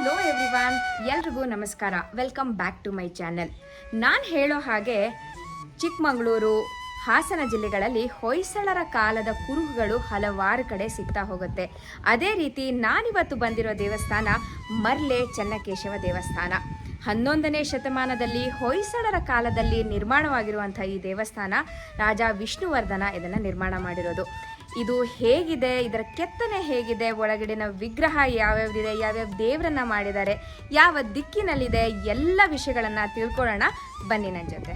Hello everyone, ಎಲ್ರಿಗೂ ನಮಸ್ಕಾರ. Welcome back to my channel. ನಾನು ಹೇಳೋ ಹಾಗೆ ಚಿಕ್ಕಮಗಳೂರು, ಹಾಸನ ಜಿಲ್ಲೆಗಳಲ್ಲಿ ಹೊಯ್ಸಳರ ಕಾಲದ ಕುರುಹುಗಳು ಹಲವಾರು ಕಡೆ ಸಿಗ್ತಾ ಹೋಗುತ್ತೆ. ಅದೇ ರೀತಿ ನಾನಿವತ್ತು ಬಂದಿರೋ ದೇವಸ್ಥಾನ ಮರ್ಲೆ ಚೆನ್ನಕೇಶವ ದೇವಸ್ಥಾನ. 11ನೇ ಶತಮಾನದಲ್ಲಿ ಹೊಯ್ಸಳರ ಕಾಲದಲ್ಲಿ ನಿರ್ಮಾಣವಾಗಿರುವಂಥ ಈ ದೇವಸ್ಥಾನ ರಾಜ ವಿಷ್ಣುವರ್ಧನ ಇದನ್ನು ನಿರ್ಮಾಣ ಮಾಡಿರೋದು. ಇದು ಹೇಗಿದೆ, ಇದರ ಕೆತ್ತನೆ ಹೇಗಿದೆ, ಒಳಗಡೆನ ವಿಗ್ರಹ ಯಾವ್ಯಾವ್ದಿದೆ, ಯಾವ್ಯಾವ ದೇವರನ್ನ ಮಾಡಿದ್ದಾರೆ, ಯಾವ ದಿಕ್ಕಿನಲ್ಲಿದೆ, ಎಲ್ಲ ವಿಷಯಗಳನ್ನು ತಿಳ್ಕೊಳ್ಳೋಣ. ಬನ್ನಿ ನನ್ನ ಜೊತೆ.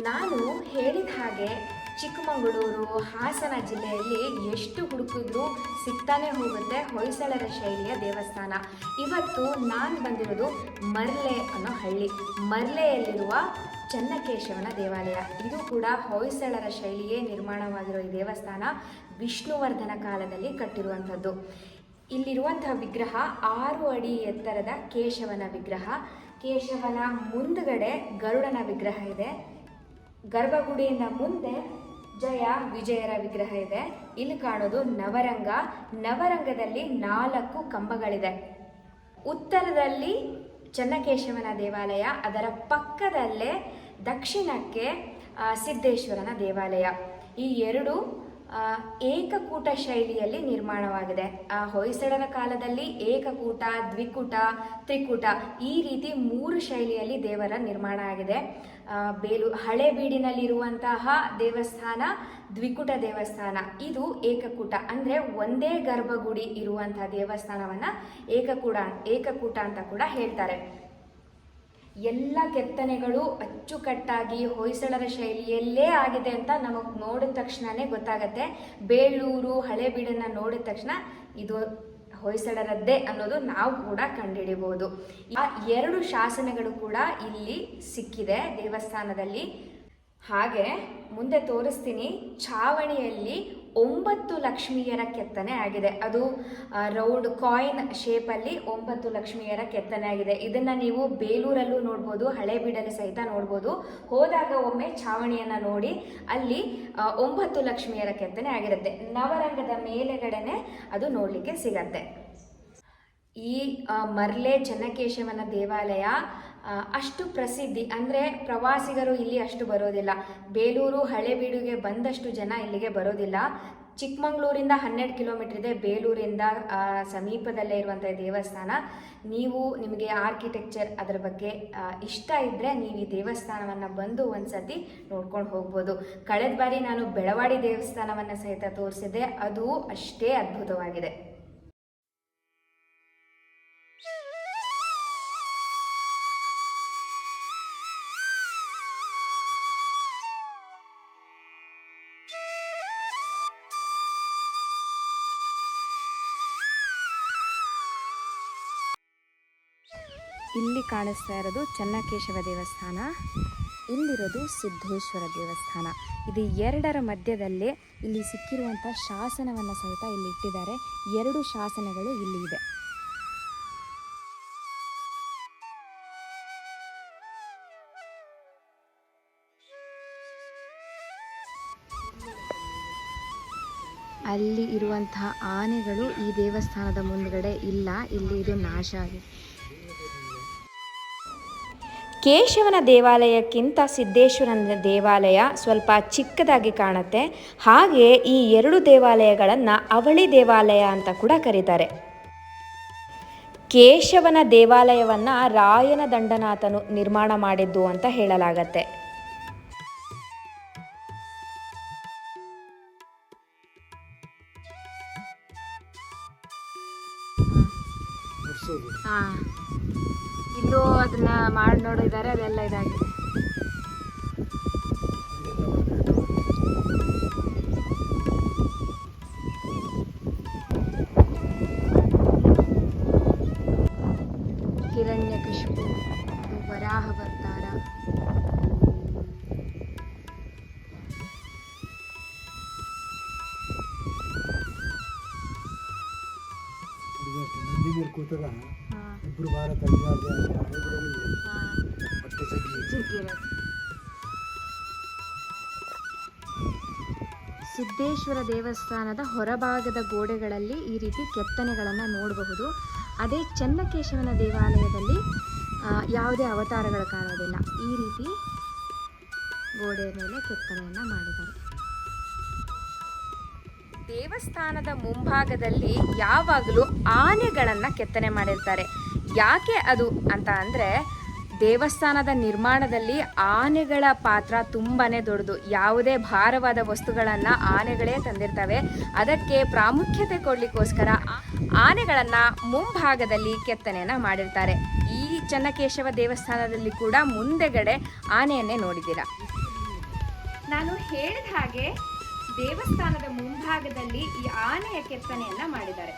ನಾನು ಹೇಳಿದ ಹಾಗೆ ಚಿಕ್ಕಮಗಳೂರು, ಹಾಸನ ಜಿಲ್ಲೆಯಲ್ಲಿ ಎಷ್ಟು ಹುಡುಕಿದ್ರೂ ಸಿಗ್ತಾನೆ ಹೋಗುತ್ತೆ ಹೊಯ್ಸಳರ ಶೈಲಿಯ ದೇವಸ್ಥಾನ. ಇವತ್ತು ನಾನು ಬಂದಿರೋದು ಮರ್ಲೆ ಅನ್ನೋ ಹಳ್ಳಿ. ಮರ್ಲೆಯಲ್ಲಿರುವ ಚೆನ್ನಕೇಶವನ ದೇವಾಲಯ. ಇದು ಕೂಡ ಹೊಯ್ಸಳರ ಶೈಲಿಯೇ ನಿರ್ಮಾಣವಾಗಿರೋ ಈ ದೇವಸ್ಥಾನ ವಿಷ್ಣುವರ್ಧನ ಕಾಲದಲ್ಲಿ ಕಟ್ಟಿರುವಂಥದ್ದು. ಇಲ್ಲಿರುವಂತಹ ವಿಗ್ರಹ 6 ಅಡಿ ಎತ್ತರದ ಕೇಶವನ ವಿಗ್ರಹ. ಕೇಶವನ ಮುಂದುಗಡೆ ಗರುಡನ ವಿಗ್ರಹ ಇದೆ. ಗರ್ಭಗುಡಿಯಿಂದ ಮುಂದೆ ಜಯ ವಿಜಯರ ವಿಗ್ರಹ ಇದೆ. ಇಲ್ಲಿ ಕಾಣೋದು ನವರಂಗ. ನವರಂಗದಲ್ಲಿ 4 ಕಂಬಗಳಿದೆ. ಉತ್ತರದಲ್ಲಿ ಚೆನ್ನಕೇಶವನ ದೇವಾಲಯ, ಅದರ ಪಕ್ಕದಲ್ಲೇ ದಕ್ಷಿಣಕ್ಕೆ ಸಿದ್ದೇಶ್ವರನ ದೇವಾಲಯ. ಈ ಎರಡು ಏಕಕೂಟ ಶೈಲಿಯಲ್ಲಿ ನಿರ್ಮಾಣವಾಗಿದೆ. ಹೊಯ್ಸಳರ ಕಾಲದಲ್ಲಿ ಏಕಕೂಟ, ದ್ವಿಕೂಟ, ತ್ರಿಕೂಟ ಈ ರೀತಿ 3 ಶೈಲಿಯಲ್ಲಿ ದೇವರ ನಿರ್ಮಾಣ ಆಗಿದೆ. ಹಳೇಬೀಡಿನಲ್ಲಿರುವಂತಹ ದೇವಸ್ಥಾನ ದ್ವಿಕೂಟ ದೇವಸ್ಥಾನ, ಇದು ಏಕಕೂಟ. ಅಂದರೆ ಒಂದೇ ಗರ್ಭಗುಡಿ ಇರುವಂತಹ ದೇವಸ್ಥಾನವನ್ನು ಏಕಕೂಟ ಅಂತ ಕೂಡ ಹೇಳ್ತಾರೆ. ಎಲ್ಲ ಕೆತ್ತನೆಗಳು ಅಚ್ಚುಕಟ್ಟಾಗಿ ಹೊಯ್ಸಳರ ಶೈಲಿಯಲ್ಲೇ ಆಗಿದೆ ಅಂತ ನಮಗೆ ನೋಡಿದ ತಕ್ಷಣವೇ ಗೊತ್ತಾಗತ್ತೆ. ಬೇಳೂರು, ಹಳೇಬೀಡನ್ನು ನೋಡಿದ ತಕ್ಷಣ ಇದು ಹೊಯ್ಸಳರದ್ದೇ ಅನ್ನೋದು ನಾವು ಕೂಡ ಕಂಡುಹಿಡಿಬಹುದು. ಆ 2 ಶಾಸನಗಳು ಕೂಡ ಇಲ್ಲಿ ಸಿಕ್ಕಿದೆ ದೇವಸ್ಥಾನದಲ್ಲಿ. ಹಾಗೆ ಮುಂದೆ ತೋರಿಸ್ತೀನಿ. ಛಾವಣಿಯಲ್ಲಿ 9 ಲಕ್ಷ್ಮಿಯರ ಕೆತ್ತನೆ ಆಗಿದೆ. ಅದು ರೌಂಡ್ ಕಾಯಿನ್ ಶೇಪಲ್ಲಿ 9 ಲಕ್ಷ್ಮಿಯರ ಕೆತ್ತನೆ ಆಗಿದೆ. ಇದನ್ನು ನೀವು ಬೇಲೂರಲ್ಲೂ ನೋಡ್ಬೋದು, ಹಳೇಬೀಡಲ್ಲಿ ಸಹಿತ ನೋಡ್ಬೋದು. ಹೋದಾಗ ಒಮ್ಮೆ ಛಾವಣಿಯನ್ನು ನೋಡಿ, ಅಲ್ಲಿ 9 ಲಕ್ಷ್ಮಿಯರ ಕೆತ್ತನೆ ಆಗಿರುತ್ತೆ. ನವರಂಗದ ಮೇಲೆಗಡೆನೆ ಅದು ನೋಡಲಿಕ್ಕೆ ಸಿಗತ್ತೆ. ಈ ಮರ್ಲೆ ಚೆನ್ನಕೇಶವನ ದೇವಾಲಯ ಅಷ್ಟು ಪ್ರಸಿದ್ಧಿ, ಅಂದರೆ ಪ್ರವಾಸಿಗರು ಇಲ್ಲಿ ಅಷ್ಟು ಬರೋದಿಲ್ಲ. ಬೇಲೂರು, ಹಳೇಬೀಡಿಗೆ ಬಂದಷ್ಟು ಜನ ಇಲ್ಲಿಗೆ ಬರೋದಿಲ್ಲ. ಚಿಕ್ಕಮಗಳೂರಿಂದ 12 ಕಿಲೋಮೀಟರ್ ಇದೆ. ಬೇಲೂರಿಂದ ಸಮೀಪದಲ್ಲೇ ಇರುವಂಥ ದೇವಸ್ಥಾನ. ನಿಮಗೆ ಆರ್ಕಿಟೆಕ್ಚರ್ ಅದರ ಬಗ್ಗೆ ಇಷ್ಟ ಇದ್ದರೆ ನೀವು ಈ ದೇವಸ್ಥಾನವನ್ನು ಬಂದು ಒಂದ್ಸತಿ ನೋಡ್ಕೊಂಡು ಹೋಗ್ಬೋದು. ಕಳೆದ ಬಾರಿ ನಾನು ಬೆಳವಾಡಿ ದೇವಸ್ಥಾನವನ್ನು ಸಹಿತ ತೋರಿಸಿದ್ದೆ, ಅದು ಅಷ್ಟೇ ಅದ್ಭುತವಾಗಿದೆ. ಇಲ್ಲಿ ಕಾಣಿಸ್ತಾ ಇರೋದು ಚೆನ್ನಕೇಶವ ದೇವಸ್ಥಾನ, ಇಲ್ಲಿರೋದು ಸಿದ್ದೇಶ್ವರ ದೇವಸ್ಥಾನ. ಇದು 2ರ ಮಧ್ಯದಲ್ಲೇ ಇಲ್ಲಿ ಸಿಕ್ಕಿರುವಂಥ ಶಾಸನವನ್ನು ಸಹಿತ ಇಲ್ಲಿ ಇಟ್ಟಿದ್ದಾರೆ. 2 ಶಾಸನಗಳು ಇಲ್ಲಿ ಇದೆ. ಅಲ್ಲಿ ಇರುವಂತಹ ಆನೆಗಳು ಈ ದೇವಸ್ಥಾನದ ಮುಂದ್ಗಡೆ ಇಲ್ಲ, ಇಲ್ಲಿ ಇದು ನಾಶ ಆಗಿದೆ. ಕೇಶವನ ದೇವಾಲಯಕ್ಕಿಂತ ಸಿದ್ದೇಶ್ವರನ ದೇವಾಲಯ ಸ್ವಲ್ಪ ಚಿಕ್ಕದಾಗಿ ಕಾಣುತ್ತೆ. ಹಾಗೆ ಈ ಎರಡು ದೇವಾಲಯಗಳನ್ನು ಅವಳಿ ದೇವಾಲಯ ಅಂತ ಕೂಡ ಕರೀತಾರೆ. ಕೇಶವನ ದೇವಾಲಯವನ್ನು ರಾಯನ ದಂಡನಾಥನು ನಿರ್ಮಾಣ ಮಾಡಿದ್ದು ಅಂತ ಹೇಳಲಾಗತ್ತೆ. ಇಲ್ಲೂ ಅದನ್ನ ಮಾಡಿ ನೋಡಿದ್ದಾರೆ, ಅದೆಲ್ಲ ಇದಾಗಿದೆ. ಹಿರಣ್ಯಕಶಿಪು, ವರಾಹಾವತಾರ, ಸಿದ್ದೇಶ್ವರ ದೇವಸ್ಥಾನದ ಹೊರಭಾಗದ ಗೋಡೆಗಳಲ್ಲಿ ಈ ರೀತಿ ಕೆತ್ತನೆಗಳನ್ನು ನೋಡಬಹುದು. ಅದೇ ಚೆನ್ನಕೇಶವನ ದೇವಾಲಯದಲ್ಲಿ ಯಾವುದೇ ಅವತಾರಗಳು ಕಾಣೋದಿಲ್ಲ. ಈ ರೀತಿ ಗೋಡೆಯ ಮೇಲೆ ಕೆತ್ತನೆಯನ್ನು ಮಾಡಿದ್ದಾರೆ. ದೇವಸ್ಥಾನದ ಮುಂಭಾಗದಲ್ಲಿ ಯಾವಾಗಲೂ ಆನೆಗಳನ್ನು ಕೆತ್ತನೆ ಮಾಡಿರ್ತಾರೆ. ಯಾಕೆ ಅದು ಅಂತ ಅಂದರೆ, ದೇವಸ್ಥಾನದ ನಿರ್ಮಾಣದಲ್ಲಿ ಆನೆಗಳ ಪಾತ್ರ ತುಂಬಾ ದೊಡ್ಡದು. ಯಾವುದೇ ಭಾರವಾದ ವಸ್ತುಗಳನ್ನು ಆನೆಗಳೇ ತಂದಿರ್ತವೆ. ಅದಕ್ಕೆ ಪ್ರಾಮುಖ್ಯತೆ ಕೊಡಲಿಕ್ಕೋಸ್ಕರ ಆನೆಗಳನ್ನು ಮುಂಭಾಗದಲ್ಲಿ ಕೆತ್ತನೆಯನ್ನು ಮಾಡಿರ್ತಾರೆ. ಈ ಚೆನ್ನಕೇಶವ ದೇವಸ್ಥಾನದಲ್ಲಿ ಕೂಡ ಮುಂದೆಗಡೆ ಆನೆಯನ್ನೇ ನೋಡಿದ್ದೀರಾ. ನಾನು ಹೇಳಿದ ಹಾಗೆ ದೇವಸ್ಥಾನದ ಮುಂಭಾಗದಲ್ಲಿ ಈ ಆನೆಯ ಕೆತ್ತನೆಯನ್ನು ಮಾಡಿದ್ದಾರೆ.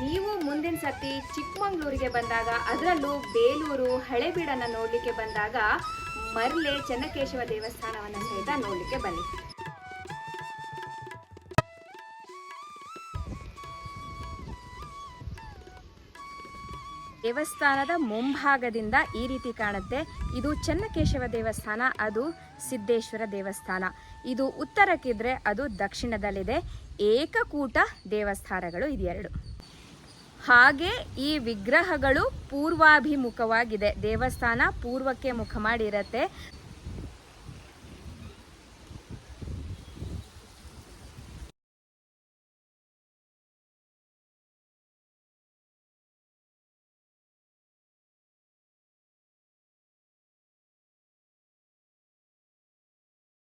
ನೀವು ಮುಂದಿನ ಸತಿ ಚಿಕ್ಕಮಗಳೂರಿಗೆ ಬಂದಾಗ, ಅದರಲ್ಲೂ ಬೇಲೂರು ಹಳೆಬೀಡನ್ನು ನೋಡಲಿಕ್ಕೆ ಬಂದಾಗ ಮರ್ಲೆ ಚೆನ್ನಕೇಶವ ದೇವಸ್ಥಾನವನ್ನು ಸಹಿತ ನೋಡಲಿಕ್ಕೆ ಬನ್ನಿ. ದೇವಸ್ಥಾನದ ಮುಂಭಾಗದಿಂದ ಈ ರೀತಿ ಕಾಣುತ್ತೆ. ಇದು ಚೆನ್ನಕೇಶವ ದೇವಸ್ಥಾನ, ಅದು ಸಿದ್ದೇಶ್ವರ ದೇವಸ್ಥಾನ. ಇದು ಉತ್ತರಕ್ಕಿದ್ರೆ ಅದು ದಕ್ಷಿಣದಲ್ಲಿದೆ. ಏಕಕೂಟ ದೇವಸ್ಥಾನಗಳು ಇದೆರಡು. ಹಾಗೆ ಈ ವಿಗ್ರಹಗಳು ಪೂರ್ವಾಭಿಮುಖವಾಗಿದೆ. ದೇವಸ್ಥಾನ ಪೂರ್ವಕ್ಕೆ ಮುಖ ಮಾಡಿರುತ್ತೆ.